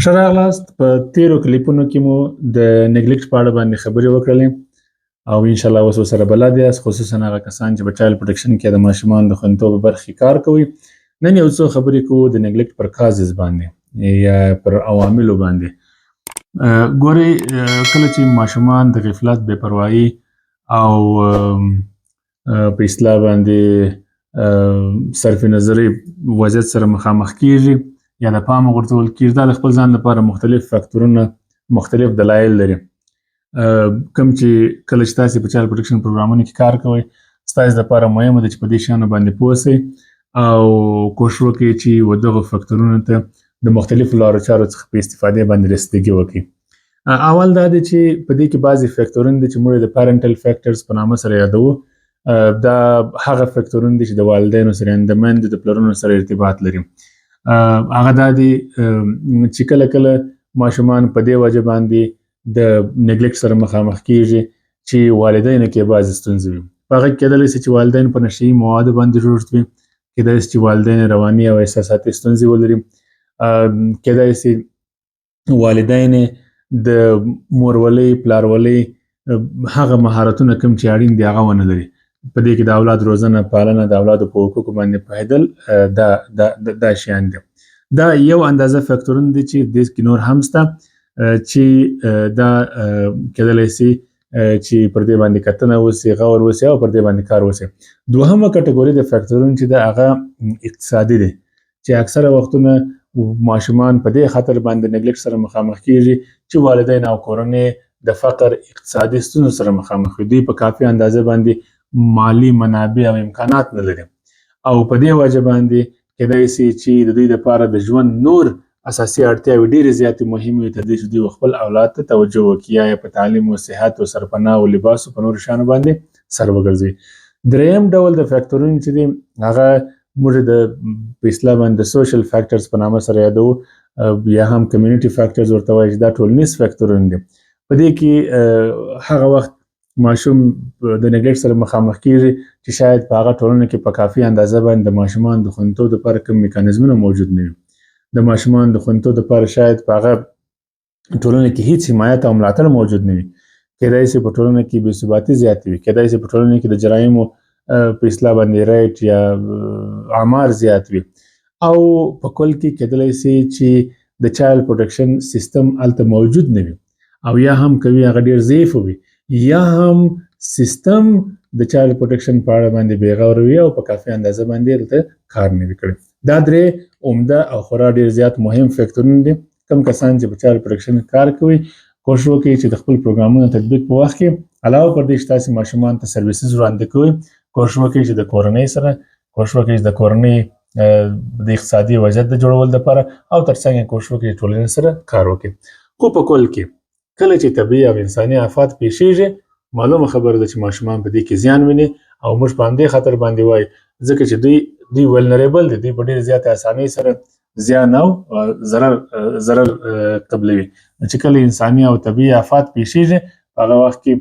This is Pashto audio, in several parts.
ښه راغلاست. په تیرو کلیپونو کې مو د نیګلیکټ په اړه باندې خبرې وکړلې او انشاءالله اوس ورسره بلد یاست، خصوصا هغه کسان چې په چایلډ پروټکشن کې د ماشومانو د خوندیتوب په برخه کې کار کوي. نن یو څه خبرې کوو د نیګلیکټ پر کازز باندې یا پر عواملو باندې. ګورئ، کله چې ماشومان د غفلت، بې پروایي او په اصطلاح باندې صرف نظري وضعیت سره مخامخ کیږي یا د پامه غورځول کیږي، دا د خپل ځان لپاره مختلف فاکتورونه، مختلف دلایل لري. کوم چې کله چې تاسې په چایلډ پروټکشن پروګرامونو کې کار کوئ، ستاسې لپاره مهمه ده چې په دې شیانو باندې پوه سئ او کوښښ وکړئ چې دغو فاکتورونو ته د مختلفو لارو چارو څخه په استفادې باندې رسیدګي وکړئ. اول دا دی چې په دې کې بعضې فاکتورونه دي چې موږ د پیرنټل فاکټرز په نامه سره یادوو. دا هغه فاکتورونه دي چې د والدینو سره، یعنې د میندو د پلرونو سره ارتباط لري. هغه دا دی چې کله کله ماشومان په دې وجه باندې د نیګلیکټ سره مخامخ کیږي چې والدینو کې بعضې ستونزې وي. په هغه کې کیدلی شي چې والدین په نشه یي موادو باندې روږد وي، کیدای شي چې والدین رواني او احساساتي ستونزې ولري، کیدای شي والدین د مورولۍ، پلارولۍ هغه مهارتونه کوم چې اړین دي هغه ونه لري. په دې کې د اولاد روزنه، پالنه، د اولادو په حقوقو باندې پوهېدل دا شیان دي. دا یو اندازه فاکتورونه دي چې دې کې نور هم شته چې دا کیدلی شي چې پر دې باندې کتنه وسي، غور وسي او پر دې باندې کار وسي. دوهمه کټګوري د فاکتورونو چې ده هغه اقتصادي دی، چې اکثره وختونه ماشومان په دې خاطر باندې نیګلیکټ سره مخامخ کیږي چې والدین او کورنۍ د فقر، اقتصادي ستونزو سره مخامخ وي. دوی په کافي اندازه باندې مالی منابع او امکانات نه لري او په دې وجه باندې کیدای شي چې د دوی لپاره د ژوند نور اساسي اړتیاوې ډېرې زیاتې مهمې وي تر دې چې دوی خپل اولاد ته توجه وکړي، یا په تعلیم او صحت او سرپناه او لباس او په نورو شیانو باندې سر وګرځوي. دریم ډول د فاکتورونو چې دي هغه موږ د په اصطلاح باندې د سوشل فاکټرز په نامه سره یادوو، یا هم کمیونټي فاکټرز ورته وایي چې دا ټولنیز فاکتورونه دي. په دې کې هغه وخت ماشوم د نیګلیکټ سره مخامخ کیږي چې شاید په هغه ټولنه کې په کافي اندازه باندې د ماشومانو د خوندیتوب لپاره کوم میکانیزمونه موجود نه وي. د ماشومانو د خوندیتوب لپاره شاید په هغه ټولنه کې هیڅ حمایت او ملاتړ موجود نه وي. کیدای شي په ټولنه کې بې ثباتي زیاتې وي، کیدای شي په ټولنه کې د جرایمو په اصطلاح باندې ریټ یا اعمار زیات وي، او په کل کې کیدلی شي چې د چایلډ پروټکشن سیستم هلته موجود نه وي، او یا هم کوي هغه ډېر ضعیف وي، یا هم سیستم د چایلډ پروټکشن په اړه باندې بې غوره وي او په کافي اندازه باندې هلته کار نه وي کړی. دا درې عمده او خورا ډېر زیات مهم فاکتورونه دي. کوم کسان چې په چایلډ پروټکشن کار کوي کوښښ وکړئ چې د خپل پروګرامونو تطبیق په وخت کې علاوه پر دې چې تاسې ماشومانو ته سرویسز وړاندې کوئ، کوښښ وکړئ چې د کورنۍ سره، کوښښ وکړئ چې د کورنۍ د اقتصادي وضعیت د جوړولو لپاره او ترڅنګ یې کوښښ وکړئ چې ټولنې سره کار وکړئ. خو په کل کې کله چې طبیعي او انساني آفات پیښیږي، معلومه خبره ده چې ماشومان په دې کې زیان ویني، او موږ په همدې خاطر باندې وایو ځکه چې دوی ولنریبل دي، دوی په ډېرې زیاتې اسانۍ سره زیان او ضرر قبلوي. چې کله انساني او طبیعي آفات پیښیږي، په هغه وخت کې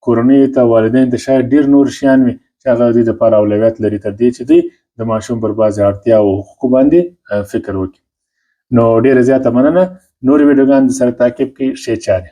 کورنۍ ته، والدین ته شاید ډېر نور شیان وي چې هغه دوی دپاره اولویت لري تر دې چې دوی د ماشوم پر بعضې اړتیا او حقوقو باندې فکر وکړي. نو ډېره زیاته مننه. نورې ویډیوګانې سره تعقیب کړئ. ښې چارې.